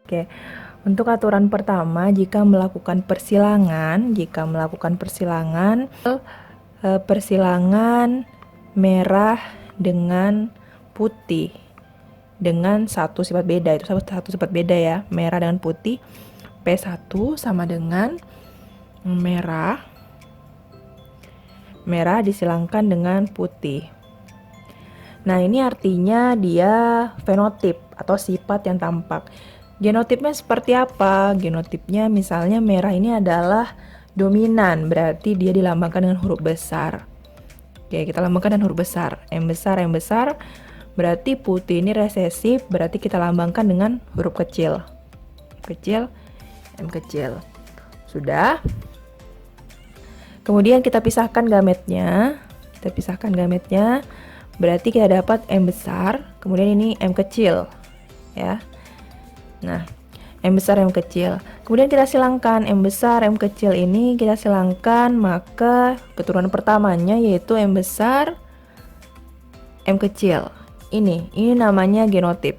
Oke, untuk aturan pertama, jika melakukan persilangan merah dengan putih dengan satu sifat beda, itu satu sifat beda ya, merah dengan putih, P1 sama dengan merah disilangkan dengan putih. Nah, ini artinya dia fenotip atau sifat yang tampak. Genotipnya seperti apa? Genotipnya misalnya merah ini adalah dominan, berarti dia dilambangkan dengan huruf besar. Oke, kita lambangkan dengan huruf besar. M besar. Berarti putih ini resesif, berarti kita lambangkan dengan huruf kecil. M kecil. Sudah. Kemudian kita pisahkan gametnya. Berarti kita dapat M besar, kemudian ini M kecil. Ya. Nah, M besar, M kecil. Kemudian kita silangkan M besar, M kecil ini kita silangkan, maka keturunan pertamanya yaitu M besar, M kecil. Ini namanya genotip.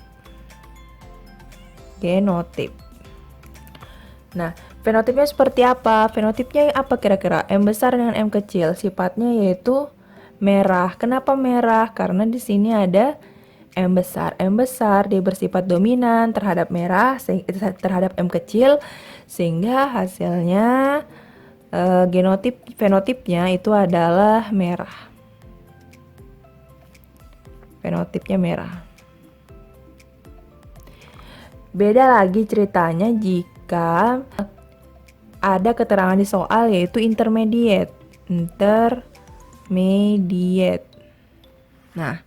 Nah, fenotipnya seperti apa? Fenotipnya apa kira-kira? M besar dengan M kecil. Sifatnya yaitu merah. Kenapa merah? Karena di sini ada M besar. M besar dia bersifat dominan terhadap merah, terhadap M kecil, sehingga hasilnya fenotipnya itu adalah merah. Fenotipnya merah. Beda lagi ceritanya jika ada keterangan di soal yaitu intermediate. Nah,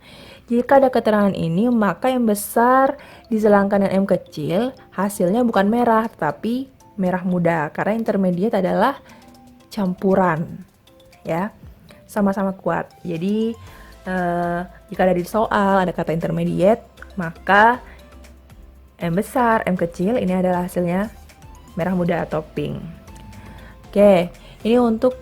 jika ada keterangan ini, maka M besar disilangkan dengan M kecil, hasilnya bukan merah, tapi merah muda. Karena intermediate adalah campuran, ya, sama-sama kuat. Jadi, jika ada di soal, ada kata intermediate, maka M besar, M kecil, ini adalah hasilnya merah muda atau pink. Oke, ini untuk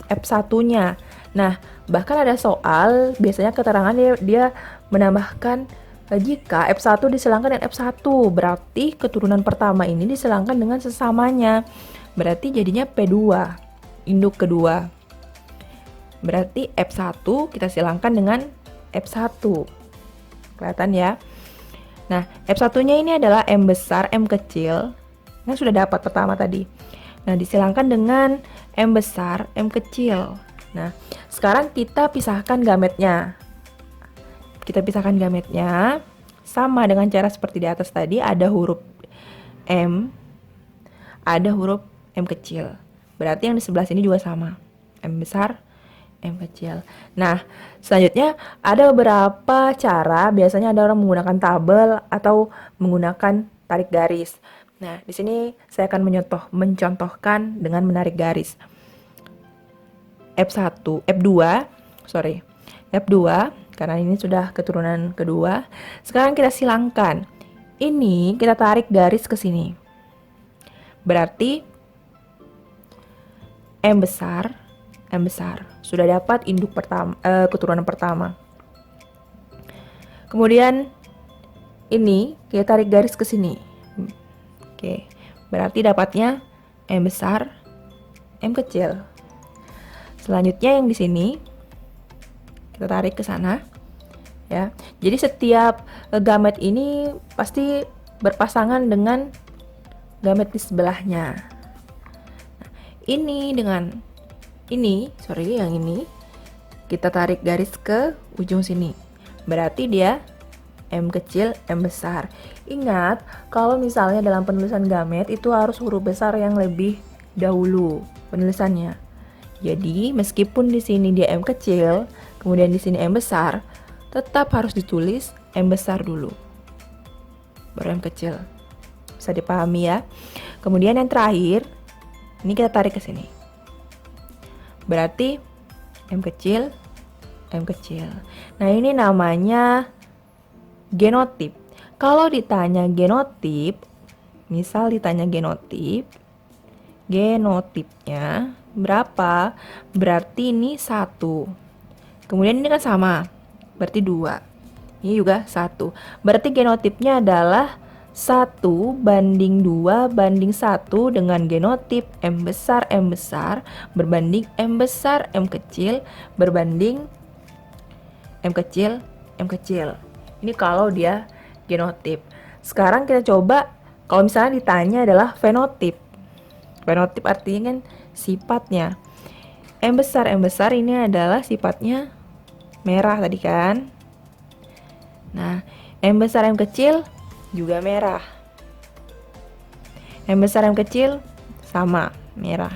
F1-nya. Nah, bahkan ada soal, biasanya keterangan dia menambahkan jika F1 disilangkan dengan F1, berarti keturunan pertama ini disilangkan dengan sesamanya. Berarti jadinya P2, induk kedua. Berarti F1 kita silangkan dengan F1. Kelihatan ya? Nah, F1-nya ini adalah M besar, M kecil. Nah, sudah dapat pertama tadi. Nah, disilangkan dengan M besar, M kecil. Nah, sekarang kita pisahkan gametnya. Sama dengan cara seperti di atas tadi, ada huruf M, ada huruf M kecil. Berarti yang di sebelah sini juga sama. M besar, M kecil. Nah, selanjutnya ada beberapa cara, biasanya ada orang menggunakan tabel atau menggunakan tarik garis. Nah, di sini saya akan mencontohkan dengan menarik garis. F2, karena ini sudah keturunan kedua. Sekarang kita silangkan. Ini kita tarik garis ke sini. Berarti M besar. Sudah dapat induk pertama, keturunan pertama. Kemudian ini kita tarik garis ke sini. Oke, berarti dapatnya M besar, M kecil. Selanjutnya yang di sini kita tarik ke sana, ya. Jadi setiap gamet ini pasti berpasangan dengan gamet di sebelahnya. Nah, yang ini kita tarik garis ke ujung sini. Berarti dia M kecil, M besar. Ingat, kalau misalnya dalam penulisan gamet itu harus huruf besar yang lebih dahulu penulisannya. Jadi, meskipun di sini dia M kecil, kemudian di sini M besar, tetap harus ditulis M besar dulu. Baru M kecil. Bisa dipahami ya. Kemudian yang terakhir, ini kita tarik ke sini. Berarti M kecil, M kecil. Nah, ini namanya genotip. Kalau ditanya genotip, misal ditanya genotipnya berapa? Berarti ini 1. Kemudian ini kan sama, berarti 2. Ini juga 1. Berarti genotipnya adalah 1:2:1 dengan genotip M besar berbanding M besar M kecil berbanding M kecil M kecil. Ini kalau dia genotip. Sekarang kita coba kalau misalnya ditanya adalah fenotip. Fenotip artinya kan sifatnya. M besar ini adalah sifatnya merah tadi kan. Nah, M besar M kecil juga merah. M besar M kecil sama merah.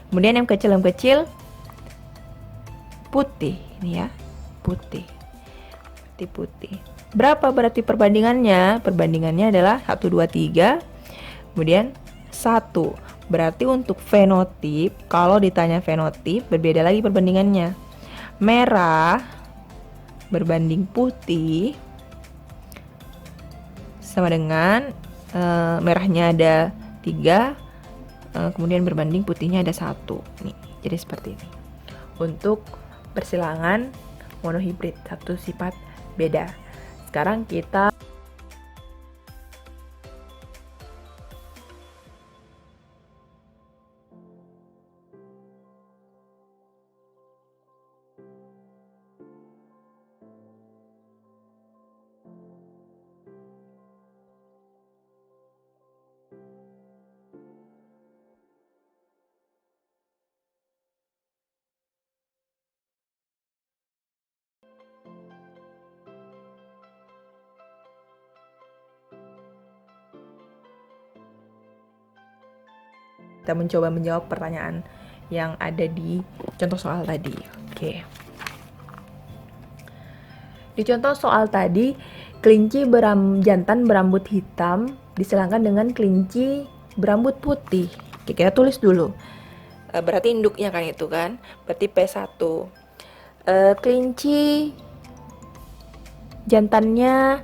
Kemudian M kecil putih ini ya, putih. Berapa berarti perbandingannya? Perbandingannya adalah 1, 2, 3. Kemudian 1. Berarti untuk fenotip, kalau ditanya fenotip, berbeda lagi perbandingannya. Merah berbanding putih sama dengan merahnya ada 3, kemudian berbanding putihnya ada 1. Nih, jadi seperti ini. Untuk persilangan monohibrid, satu sifat beda. Sekarang kita mencoba menjawab pertanyaan yang ada di contoh soal tadi. Oke. Di contoh soal tadi, kelinci jantan berambut hitam disilangkan dengan kelinci berambut putih. Oke, kita tulis dulu. Berarti induknya kan itu kan. Berarti P1. Kelinci jantannya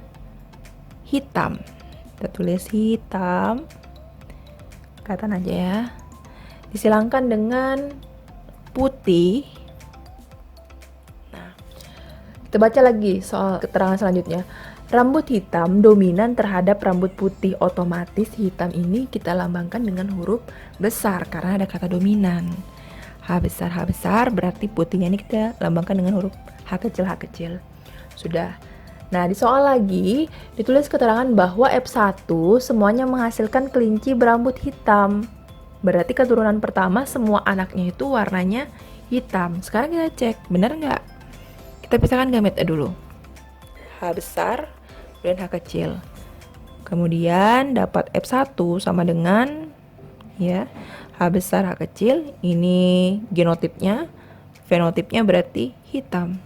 hitam. Kita tulis hitam. Kelihatan aja ya. Disilangkan dengan putih. Nah, kita baca lagi soal keterangan selanjutnya. Rambut hitam dominan terhadap rambut putih, otomatis hitam ini kita lambangkan dengan huruf besar karena ada kata dominan. H besar berarti putihnya ini kita lambangkan dengan huruf H kecil. Sudah. Nah, di soal lagi ditulis keterangan bahwa F1 semuanya menghasilkan kelinci berambut hitam. Berarti keturunan pertama semua anaknya itu warnanya hitam. Sekarang kita cek, benar nggak? Kita pisahkan gametnya dulu. H besar dan H kecil. Kemudian dapat F1 sama dengan ya H besar H kecil. Ini genotipnya, fenotipnya berarti hitam.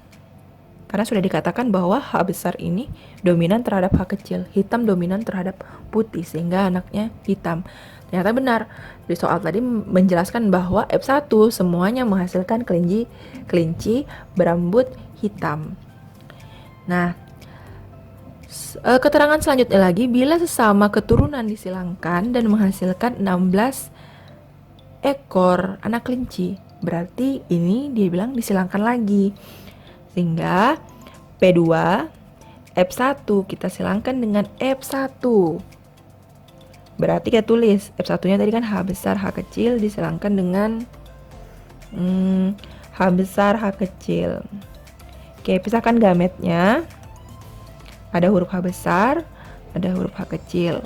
Karena sudah dikatakan bahwa H besar ini dominan terhadap H kecil, hitam dominan terhadap putih, sehingga anaknya hitam. Ternyata benar, di soal tadi menjelaskan bahwa F1 semuanya menghasilkan kelinci berambut hitam. Nah, keterangan selanjutnya lagi, bila sesama keturunan disilangkan dan menghasilkan 16 ekor anak kelinci, berarti ini dia bilang disilangkan lagi. Sehingga P2 F1 kita silangkan dengan F1. Berarti kita tulis F1-nya tadi kan H besar H kecil disilangkan dengan H besar H kecil. Oke, pisahkan gametnya. Ada huruf H besar, ada huruf H kecil.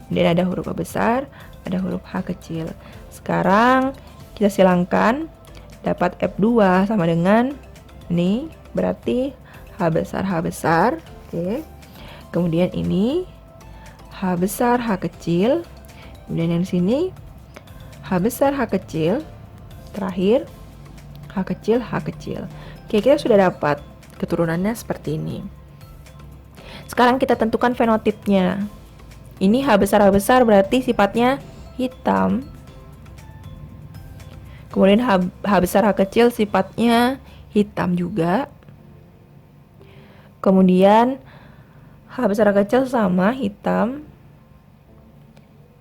Kemudian ada huruf H besar, ada huruf H kecil. Sekarang kita silangkan, dapat F2 sama dengan ini. Berarti H besar, oke. Kemudian ini H besar H kecil. Kemudian yang di sini H besar H kecil. Terakhir H kecil. Oke, kita sudah dapat keturunannya seperti ini. Sekarang kita tentukan fenotipnya. Ini H besar berarti sifatnya hitam. Kemudian H besar H kecil sifatnya hitam juga. Kemudian H besar H kecil sama hitam.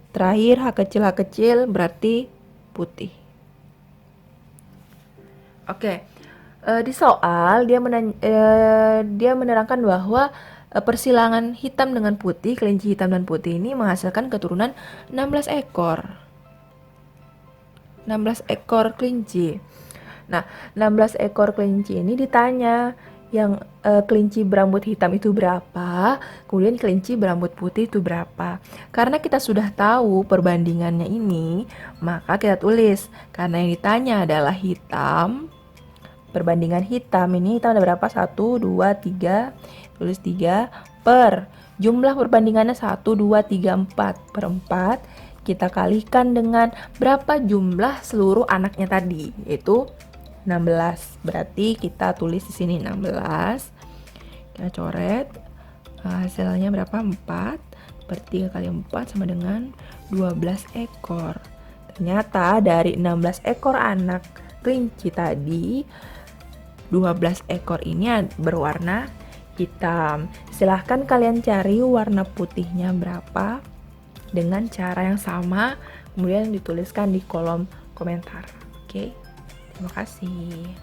Terakhir H kecil berarti putih. Oke. Di soal dia menerangkan bahwa persilangan hitam dengan putih, kelinci hitam dan putih ini menghasilkan keturunan 16 ekor. 16 ekor kelinci. Nah, 16 ekor kelinci ini ditanya, yang kelinci berambut hitam itu berapa, kemudian kelinci berambut putih itu berapa. Karena kita sudah tahu perbandingannya ini, maka kita tulis. Karena yang ditanya adalah hitam, perbandingan hitam ini hitam ada berapa? 1, 2, 3, tulis 3 per jumlah perbandingannya 1, 2, 3, 4 per 4, kita kalikan dengan berapa jumlah seluruh anaknya tadi, yaitu 16. Berarti kita tulis di sini 16. Kita coret. Hasilnya berapa? 4. Per 3 kali 4 sama dengan 12 ekor. Ternyata dari 16 ekor anak kelinci tadi, 12 ekor ini berwarna hitam. Silahkan kalian cari warna putihnya berapa dengan cara yang sama, kemudian dituliskan di kolom komentar. Oke, terima kasih.